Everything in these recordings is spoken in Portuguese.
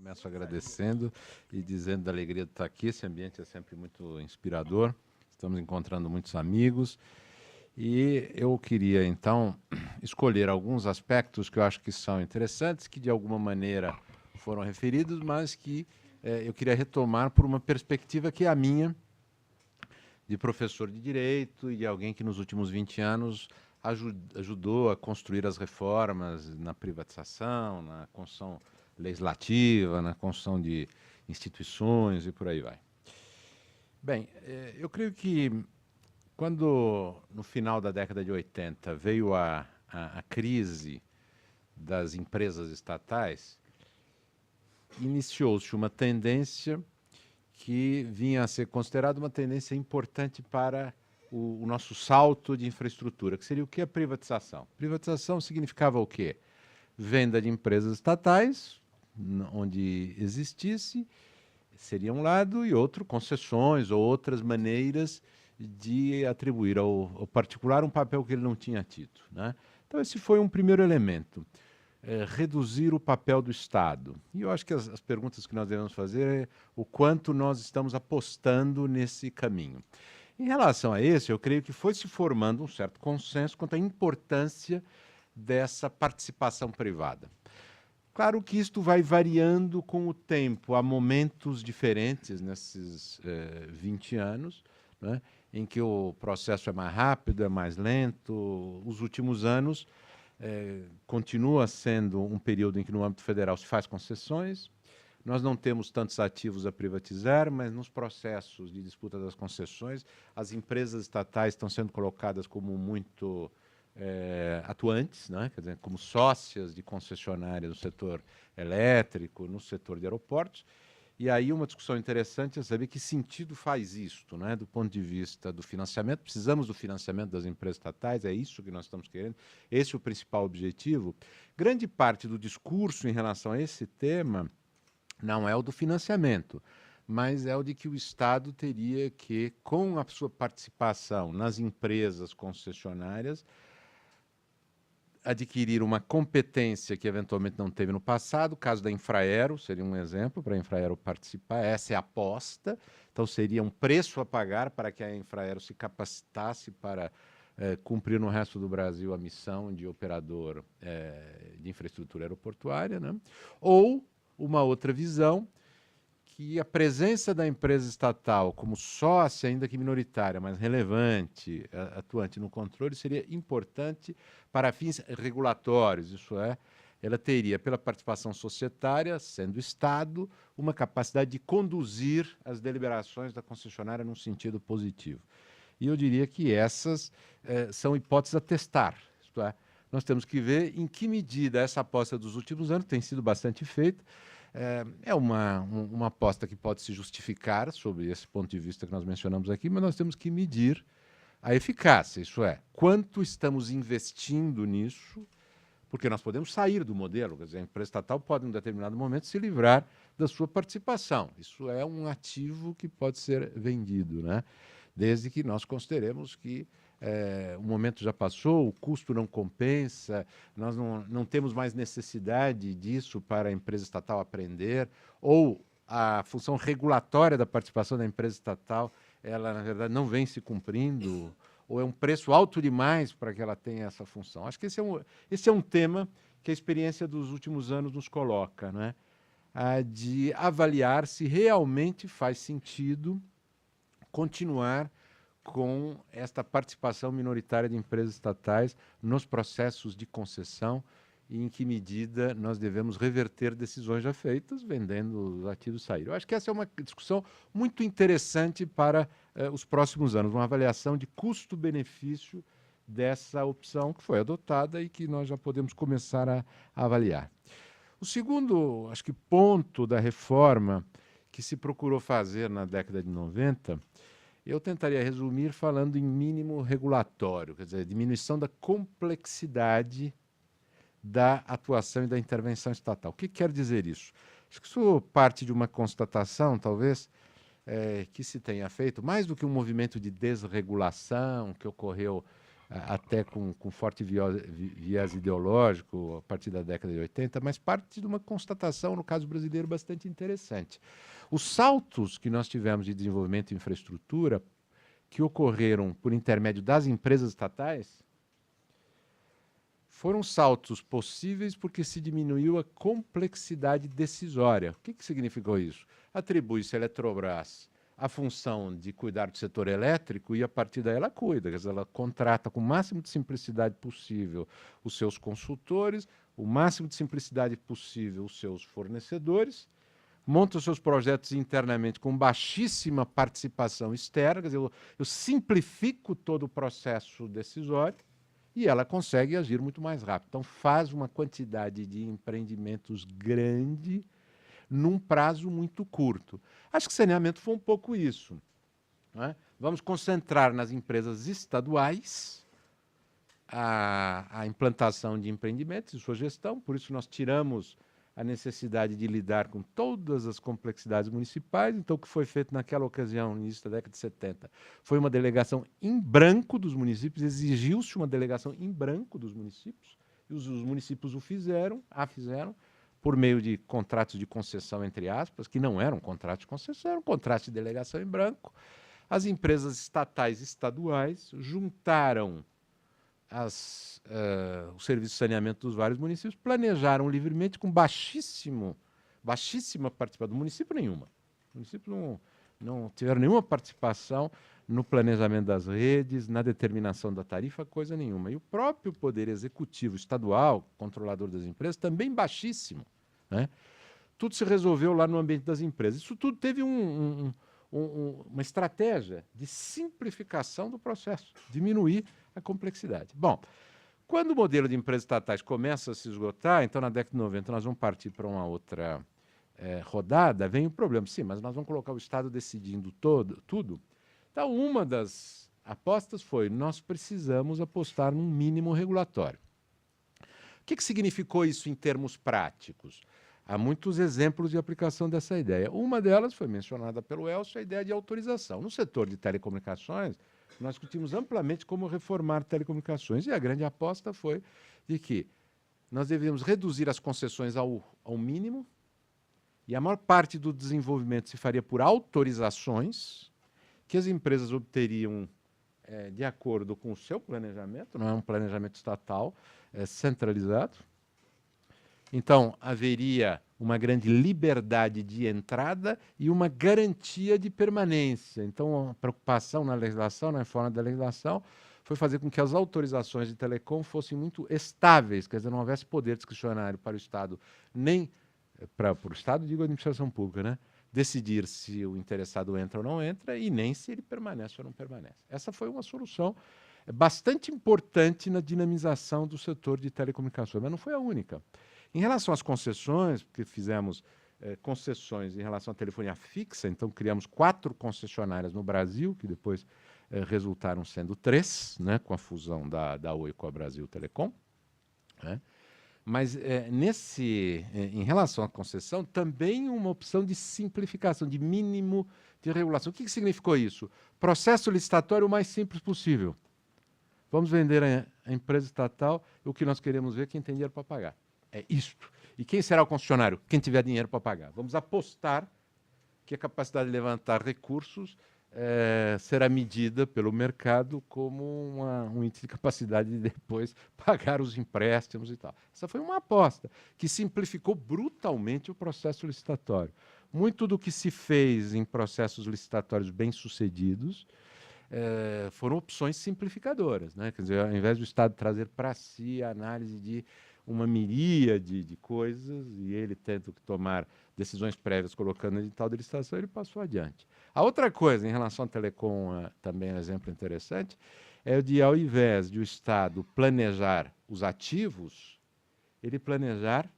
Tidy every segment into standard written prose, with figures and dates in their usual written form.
Começo agradecendo e dizendo da alegria de estar aqui. Esse ambiente é sempre muito inspirador. Estamos encontrando muitos amigos. E eu queria, então, escolher alguns aspectos que eu acho que são interessantes, que de alguma maneira foram referidos, mas que eu queria retomar por uma perspectiva que é a minha, de professor de Direito e de alguém que nos últimos 20 anos ajudou a construir as reformas na privatização, na construção legislativa, na construção de instituições e por aí vai. Bem, eu creio que quando, no final da década de 80, veio a crise das empresas estatais, iniciou-se uma tendência que vinha a ser considerada uma tendência importante para o nosso salto de infraestrutura, que seria o que? A privatização. Privatização significava o quê? Venda de empresas estatais, onde existisse, seria um lado, e outro, concessões ou outras maneiras de atribuir ao particular um papel que ele não tinha tido, né? Então, esse foi um primeiro elemento. Reduzir o papel do Estado. E eu acho que as perguntas que nós devemos fazer é o quanto nós estamos apostando nesse caminho. Em relação a esse, eu creio que foi se formando um certo consenso quanto à importância dessa participação privada. Claro que isto vai variando com o tempo, há momentos diferentes nesses 20 anos, né, em que o processo é mais rápido, é mais lento. Os últimos anos continua sendo um período em que no âmbito federal se faz concessões. Nós não temos tantos ativos a privatizar, mas nos processos de disputa das concessões, as empresas estatais estão sendo colocadas como muito atuantes, né? Quer dizer, como sócias de concessionárias no setor elétrico, no setor de aeroportos. E aí uma discussão interessante é saber que sentido faz isto, né? Do ponto de vista do financiamento. Precisamos do financiamento das empresas estatais, é isso que nós estamos querendo, esse é o principal objetivo. Grande parte do discurso em relação a esse tema não é o do financiamento, mas é o de que o Estado teria que, com a sua participação nas empresas concessionárias, adquirir uma competência que eventualmente não teve no passado. O caso da Infraero seria um exemplo para a Infraero participar. Essa é a aposta. Então, seria um preço a pagar para que a Infraero se capacitasse para cumprir no resto do Brasil a missão de operador de infraestrutura aeroportuária, né? Ou uma outra visão, que a presença da empresa estatal como sócia, ainda que minoritária, mas relevante, atuante no controle, seria importante para fins regulatórios. Isso é, ela teria, pela participação societária, sendo Estado, uma capacidade de conduzir as deliberações da concessionária num sentido positivo. E eu diria que essas são hipóteses a testar. Isto é, nós temos que ver em que medida essa aposta dos últimos anos tem sido bastante feita. É uma aposta que pode se justificar sobre esse ponto de vista que nós mencionamos aqui, mas nós temos que medir a eficácia, isso é, quanto estamos investindo nisso, porque nós podemos sair do modelo, quer dizer, a empresa estatal pode, em um determinado momento, se livrar da sua participação. Isso é um ativo que pode ser vendido, né? Desde que nós consideremos que o momento já passou, o custo não compensa, nós não temos mais necessidade disso para a empresa estatal aprender, ou a função regulatória da participação da empresa estatal, ela, na verdade, não vem se cumprindo, ou é um preço alto demais para que ela tenha essa função. Acho que esse é um tema que a experiência dos últimos anos nos coloca, né? De avaliar se realmente faz sentido continuar com esta participação minoritária de empresas estatais nos processos de concessão e em que medida nós devemos reverter decisões já feitas, vendendo os ativos sair. Eu acho que essa é uma discussão muito interessante para os próximos anos, uma avaliação de custo-benefício dessa opção que foi adotada e que nós já podemos começar a avaliar. O segundo, acho que, ponto da reforma que se procurou fazer na década de 90, eu tentaria resumir falando em mínimo regulatório, quer dizer, diminuição da complexidade da atuação e da intervenção estatal. O que quer dizer isso? Acho que isso parte de uma constatação, talvez, que se tenha feito, mais do que um movimento de desregulação que ocorreu até com forte viés ideológico a partir da década de 80, mas parte de uma constatação, no caso brasileiro, bastante interessante. Os saltos que nós tivemos de desenvolvimento de infraestrutura, que ocorreram por intermédio das empresas estatais, foram saltos possíveis porque se diminuiu a complexidade decisória. O que significou isso? Atribui-se à Eletrobras a função de cuidar do setor elétrico e, a partir daí, ela cuida. Quer dizer, ela contrata com o máximo de simplicidade possível os seus consultores, o máximo de simplicidade possível os seus fornecedores, monta os seus projetos internamente com baixíssima participação externa. Quer dizer, eu simplifico todo o processo decisório e ela consegue agir muito mais rápido. Então, faz uma quantidade de empreendimentos grande num prazo muito curto. Acho que saneamento foi um pouco isso. Né? Vamos concentrar nas empresas estaduais a implantação de empreendimentos e sua gestão, por isso nós tiramos a necessidade de lidar com todas as complexidades municipais. Então, o que foi feito naquela ocasião, no início da década de 70, foi uma delegação em branco dos municípios, exigiu-se uma delegação em branco dos municípios, e os municípios o fizeram, por meio de contratos de concessão, entre aspas, que não eram contratos de concessão, eram contratos de delegação em branco. As empresas estatais e estaduais juntaram o serviço de saneamento dos vários municípios, planejaram livremente com baixíssima participação do município nenhuma. Os municípios não tiveram nenhuma participação no planejamento das redes, na determinação da tarifa, coisa nenhuma. E o próprio Poder Executivo estadual, controlador das empresas, também baixíssimo. Né? Tudo se resolveu lá no ambiente das empresas. Isso tudo teve uma estratégia de simplificação do processo, diminuir a complexidade. Bom, quando o modelo de empresas estatais começa a se esgotar, então na década de 90 nós vamos partir para uma outra rodada, vem o problema. Sim, mas nós vamos colocar o Estado decidindo tudo. Então, uma das apostas foi: nós precisamos apostar num mínimo regulatório. O que significou isso em termos práticos? Há muitos exemplos de aplicação dessa ideia. Uma delas foi mencionada pelo Elcio, a ideia de autorização. No setor de telecomunicações, nós discutimos amplamente como reformar telecomunicações, e a grande aposta foi de que nós devíamos reduzir as concessões ao mínimo, e a maior parte do desenvolvimento se faria por autorizações, que as empresas obteriam de acordo com o seu planejamento, não é um planejamento estatal centralizado. Então, haveria uma grande liberdade de entrada e uma garantia de permanência. Então, a preocupação na legislação, na reforma da legislação, foi fazer com que as autorizações de telecom fossem muito estáveis, quer dizer, não houvesse poder discricionário para o Estado, nem para o Estado, digo a administração pública, né? Decidir se o interessado entra ou não entra, e nem se ele permanece ou não permanece. Essa foi uma solução bastante importante na dinamização do setor de telecomunicações, mas não foi a única. Em relação às concessões, porque fizemos concessões em relação à telefonia fixa, então criamos 4 concessionárias no Brasil, que depois resultaram sendo 3, né, com a fusão da Oi com a Brasil Telecom. Né? Mas em relação à concessão, também uma opção de simplificação, de mínimo de regulação. O que significou isso? Processo licitatório o mais simples possível. Vamos vender a empresa estatal, e o que nós queremos ver é quem tem dinheiro para pagar. É isto. E quem será o concessionário? Quem tiver dinheiro para pagar. Vamos apostar que a capacidade de levantar recursos será medida pelo mercado como um índice de capacidade de depois pagar os empréstimos e tal. Essa foi uma aposta que simplificou brutalmente o processo licitatório. Muito do que se fez em processos licitatórios bem-sucedidos foram opções simplificadoras. Né? Quer dizer, ao invés do Estado trazer para si a análise de uma miríade de coisas, e ele tendo que tomar decisões prévias colocando em edital de licitação, ele passou adiante. A outra coisa, em relação à telecom, também um exemplo interessante, é o de, ao invés de o Estado planejar os ativos, ele planejar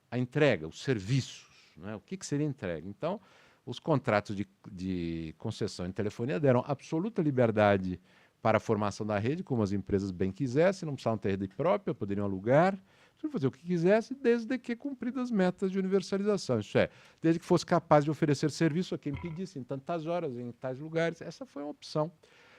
a entrega, os serviços. Né? O que seria entrega? Então, os contratos de concessão em telefonia deram absoluta liberdade para a formação da rede, como as empresas bem quisessem, não precisavam ter rede própria, poderiam alugar, poderiam fazer o que quisesse, desde que cumpridas metas de universalização. Isso é, desde que fosse capaz de oferecer serviço a quem pedisse, em tantas horas, em tais lugares. Essa foi uma opção.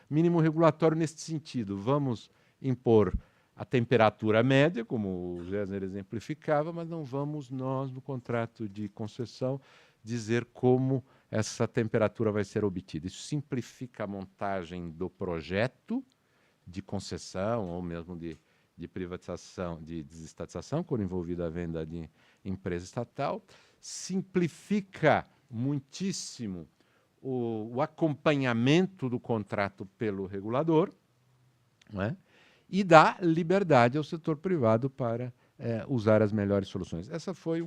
Mínimo regulatório nesse sentido. Vamos impor a temperatura média, como o Gessner exemplificava, mas não vamos nós, no contrato de concessão, dizer como essa temperatura vai ser obtida. Isso simplifica a montagem do projeto de concessão ou mesmo de privatização, de desestatização, quando envolvida a venda de empresa estatal, simplifica muitíssimo o acompanhamento do contrato pelo regulador, né? E dá liberdade ao setor privado para usar as melhores soluções. Essa foi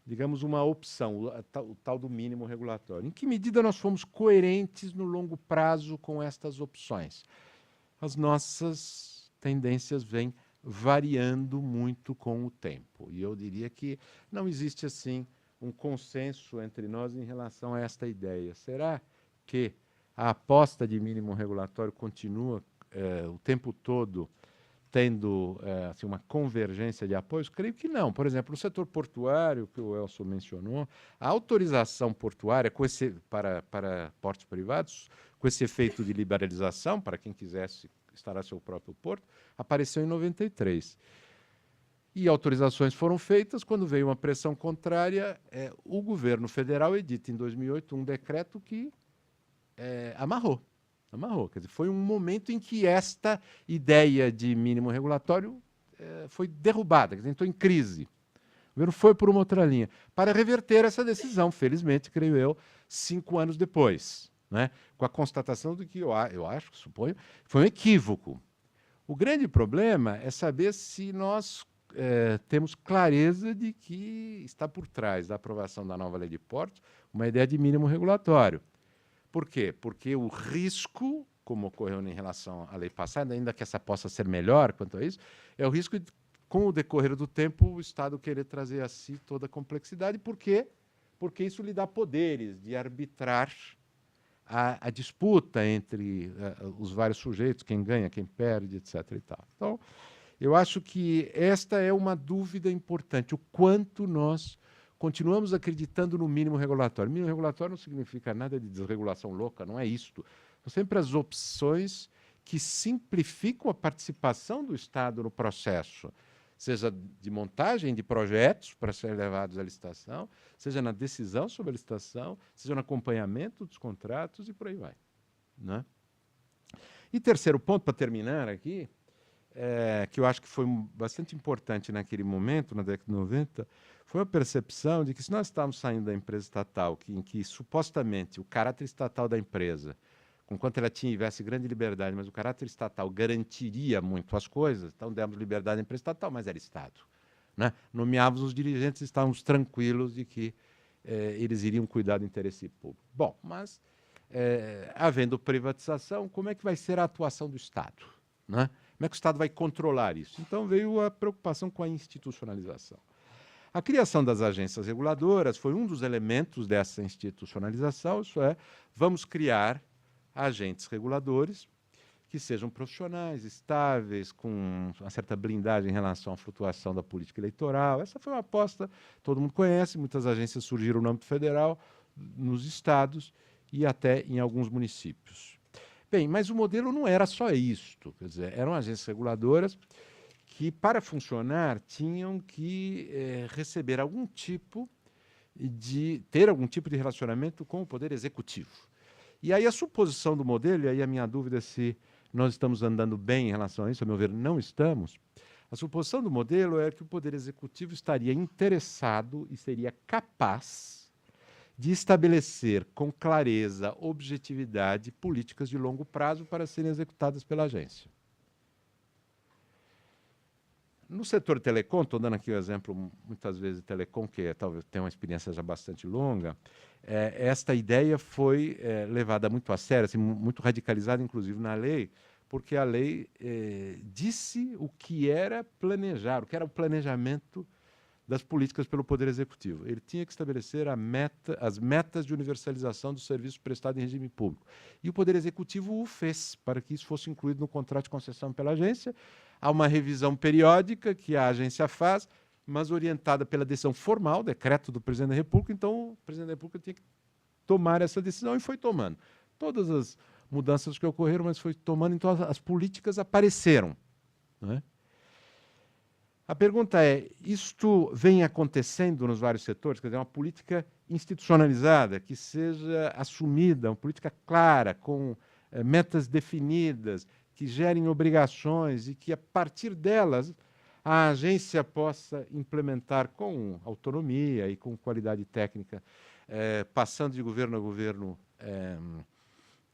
digamos, uma opção, o tal do mínimo regulatório. Em que medida nós fomos coerentes no longo prazo com estas opções? As nossas tendências vêm variando muito com o tempo. E eu diria que não existe, assim, um consenso entre nós em relação a esta ideia. Será que a aposta de mínimo regulatório continua o tempo todo tendo assim, uma convergência de apoios? Creio que não. Por exemplo, no setor portuário, que o Elcio mencionou, a autorização portuária para portos privados, com esse efeito de liberalização, para quem quisesse instalar seu próprio porto, apareceu em 93. E autorizações foram feitas. Quando veio uma pressão contrária, o governo federal edita em 2008 um decreto que amarrou. Quer dizer, foi um momento em que esta ideia de mínimo regulatório foi derrubada, quer dizer, entrou em crise. O governo foi por uma outra linha, para reverter essa decisão, felizmente, creio eu, 5 anos depois, né? Com a constatação de que eu acho, suponho, foi um equívoco. O grande problema é saber se nós temos clareza de que está por trás da aprovação da nova lei de portos uma ideia de mínimo regulatório. Por quê? Porque o risco, como ocorreu em relação à lei passada, ainda que essa possa ser melhor quanto a isso, é o risco de, com o decorrer do tempo, o Estado querer trazer a si toda a complexidade. Por quê? Porque isso lhe dá poderes de arbitrar a disputa entre os vários sujeitos, quem ganha, quem perde, etc. e tal. Então, eu acho que esta é uma dúvida importante, o quanto nós continuamos acreditando no mínimo regulatório. Mínimo regulatório não significa nada de desregulação louca, não é isto. São sempre as opções que simplificam a participação do Estado no processo, seja de montagem de projetos para serem levados à licitação, seja na decisão sobre a licitação, seja no acompanhamento dos contratos e por aí vai, né? E terceiro ponto, para terminar aqui, que eu acho que foi bastante importante naquele momento, na década de 90, foi a percepção de que se nós estávamos saindo da empresa estatal, em que supostamente o caráter estatal da empresa, conquanto ela tivesse grande liberdade, mas o caráter estatal garantiria muito as coisas, então demos liberdade à empresa estatal, mas era Estado, né? Nomeávamos os dirigentes, estávamos tranquilos de que eles iriam cuidar do interesse público. Bom, mas havendo privatização, como é que vai ser a atuação do Estado, né? Como é que o Estado vai controlar isso? Então veio a preocupação com a institucionalização. A criação das agências reguladoras foi um dos elementos dessa institucionalização, isso é, vamos criar agentes reguladores que sejam profissionais, estáveis, com uma certa blindagem em relação à flutuação da política eleitoral. Essa foi uma aposta, todo mundo conhece, muitas agências surgiram no âmbito federal, nos estados e até em alguns municípios. Bem, mas o modelo não era só isto, quer dizer, eram agências reguladoras que, para funcionar, tinham que ter algum tipo de relacionamento com o Poder Executivo. E aí a suposição do modelo, e aí a minha dúvida é se nós estamos andando bem em relação a isso, a meu ver, não estamos. A suposição do modelo é que o Poder Executivo estaria interessado e seria capaz de estabelecer com clareza, objetividade, políticas de longo prazo para serem executadas pela agência. No setor telecom, estou dando aqui o exemplo, muitas vezes, de telecom, que talvez tenha uma experiência já bastante longa, esta ideia foi levada muito a sério, assim, muito radicalizada, inclusive, na lei, porque a lei disse o que era planejar, o que era o planejamento das políticas pelo Poder Executivo. Ele tinha que estabelecer as metas de universalização dos serviços prestados em regime público. E o Poder Executivo o fez, para que isso fosse incluído no contrato de concessão pela agência. Há uma revisão periódica que a agência faz, mas orientada pela decisão formal, decreto do Presidente da República. Então, o Presidente da República tinha que tomar essa decisão e foi tomando. Todas as mudanças que ocorreram, mas foi tomando, então as políticas apareceram, né? A pergunta é, isto vem acontecendo nos vários setores? Quer dizer, uma política institucionalizada, que seja assumida, uma política clara, com metas definidas, que gerem obrigações e que, a partir delas, a agência possa implementar com autonomia e com qualidade técnica, passando de governo a governo,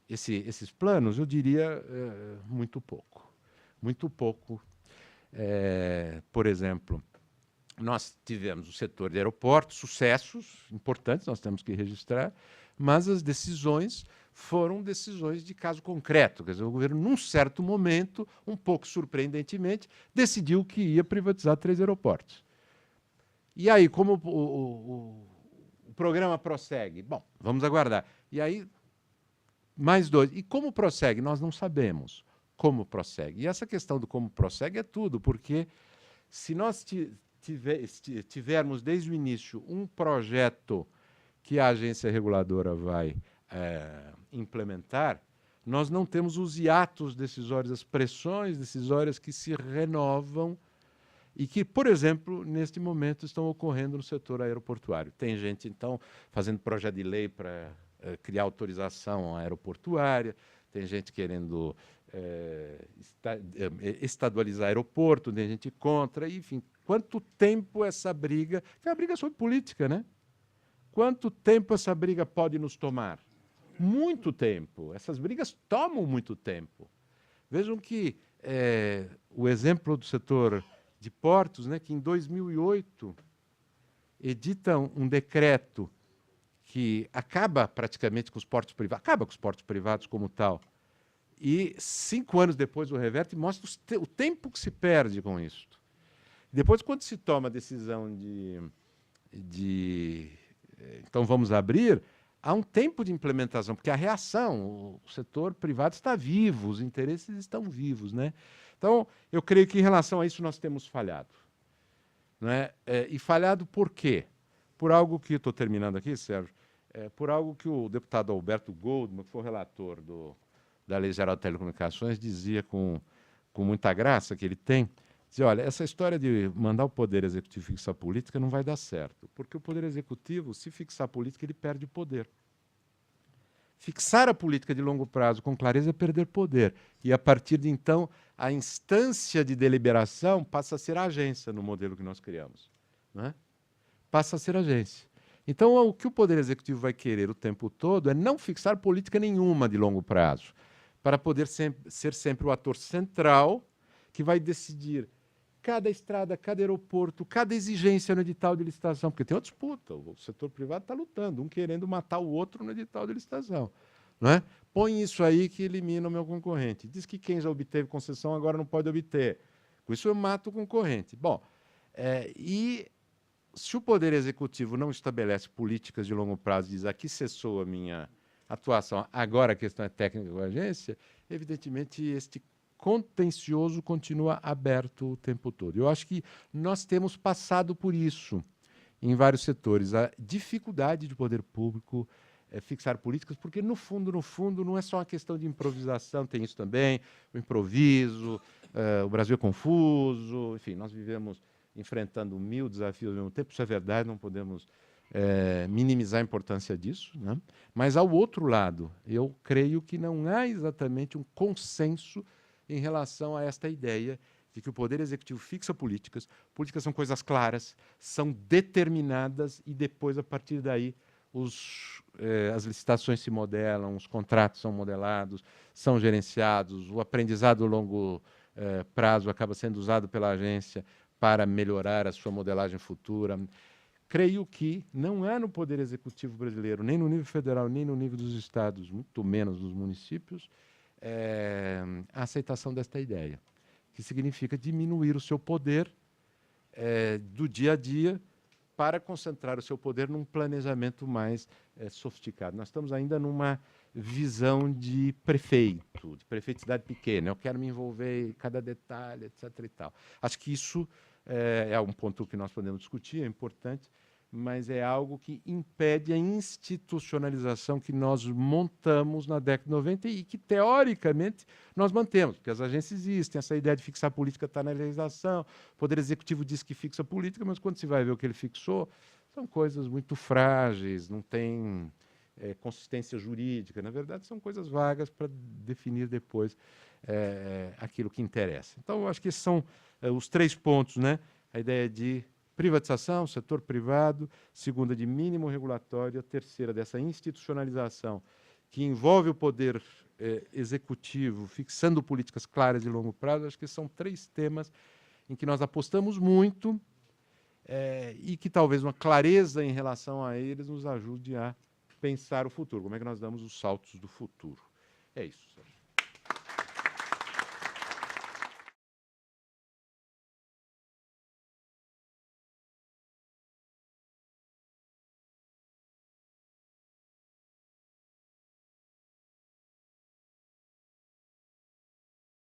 esses planos, eu diria muito pouco. Muito pouco. Por exemplo, nós tivemos o setor de aeroportos, sucessos importantes, nós temos que registrar, mas as decisões foram decisões de caso concreto. Quer dizer, o governo, num certo momento, um pouco surpreendentemente, decidiu que ia privatizar 3 aeroportos. E aí, como o programa prossegue? Bom, vamos aguardar. E aí, mais 2. E como prossegue? Nós não sabemos como prossegue. E essa questão do como prossegue é tudo, porque se nós tivermos desde o início um projeto que a agência reguladora vai implementar, nós não temos os hiatos decisórios, as pressões decisórias que se renovam e que, por exemplo, neste momento estão ocorrendo no setor aeroportuário. Tem gente, então, fazendo projeto de lei para criar autorização aeroportuária, tem gente querendo estadualizar aeroporto, tem gente contra, enfim. Quanto tempo essa briga... É uma briga sobre política, né? Quanto tempo essa briga pode nos tomar? Muito tempo. Essas brigas tomam muito tempo. Vejam que o exemplo do setor de portos, né, que em 2008 edita um decreto que acaba praticamente com os portos privados, acaba com os portos privados como tal, e 5 anos depois o reverte e mostra o tempo que se perde com isso. Depois, quando se toma a decisão então vamos abrir, há um tempo de implementação, porque a reação, o setor privado está vivo, os interesses estão vivos, né? Então, eu creio que em relação a isso nós temos falhado, né? E falhado por quê? Por algo que, estou terminando aqui, Sérgio, por algo que o deputado Alberto Goldman, que foi o relator da Lei Geral de Telecomunicações, dizia com muita graça que ele tem, dizia, olha, essa história de mandar o Poder Executivo fixar a política não vai dar certo, porque o Poder Executivo, se fixar a política, ele perde o poder. Fixar a política de longo prazo com clareza é perder poder. E, a partir de então, a instância de deliberação passa a ser a agência no modelo que nós criamos, né? Passa a ser a agência. Então, o que o Poder Executivo vai querer o tempo todo é não fixar política nenhuma de longo prazo, para poder ser sempre o ator central que vai decidir cada estrada, cada aeroporto, cada exigência no edital de licitação, porque tem uma disputa, o setor privado está lutando, um querendo matar o outro no edital de licitação, não é? Põe isso aí que elimina o meu concorrente. Diz que quem já obteve concessão agora não pode obter. Com isso eu mato o concorrente. Bom, e se o Poder Executivo não estabelece políticas de longo prazo, diz aqui cessou a minha atuação, agora a questão é técnica com a agência, evidentemente este contencioso continua aberto o tempo todo. Eu acho que nós temos passado por isso em vários setores, a dificuldade de poder público fixar políticas, porque no fundo, não é só uma questão de improvisação, tem isso também, o improviso, o Brasil é confuso, enfim, nós vivemos enfrentando 1000 desafios ao mesmo tempo, isso é verdade, não podemos minimizar a importância disso, né? Mas, ao outro lado, eu creio que não há exatamente um consenso em relação a esta ideia de que o Poder Executivo fixa políticas são coisas claras, são determinadas e depois, a partir daí, as licitações se modelam, os contratos são modelados, são gerenciados, o aprendizado a longo prazo acaba sendo usado pela agência para melhorar a sua modelagem futura. Creio que não há no Poder Executivo brasileiro, nem no nível federal, nem no nível dos estados, muito menos dos municípios, a aceitação desta ideia, que significa diminuir o seu poder do dia a dia para concentrar o seu poder num planejamento mais sofisticado. Nós estamos ainda numa visão de prefeito, de prefeiticidade pequena. Eu quero me envolver em cada detalhe, etc. e tal. Acho que isso é um ponto que nós podemos discutir, é importante, mas é algo que impede a institucionalização que nós montamos na década de 90 e que, teoricamente, nós mantemos, porque as agências existem, essa ideia de fixar a política está na legislação, o Poder Executivo diz que fixa a política, mas quando se vai ver o que ele fixou, são coisas muito frágeis, não tem consistência jurídica, na verdade são coisas vagas para definir depois aquilo que interessa. Então, eu acho que esses são os 3 pontos, né? A ideia de privatização, setor privado, segunda de mínimo regulatório, a terceira dessa institucionalização que envolve o poder executivo, fixando políticas claras de longo prazo. Acho que são 3 temas em que nós apostamos muito e que talvez uma clareza em relação a eles nos ajude a pensar o futuro. Como é que nós damos os saltos do futuro? É isso, Sérgio.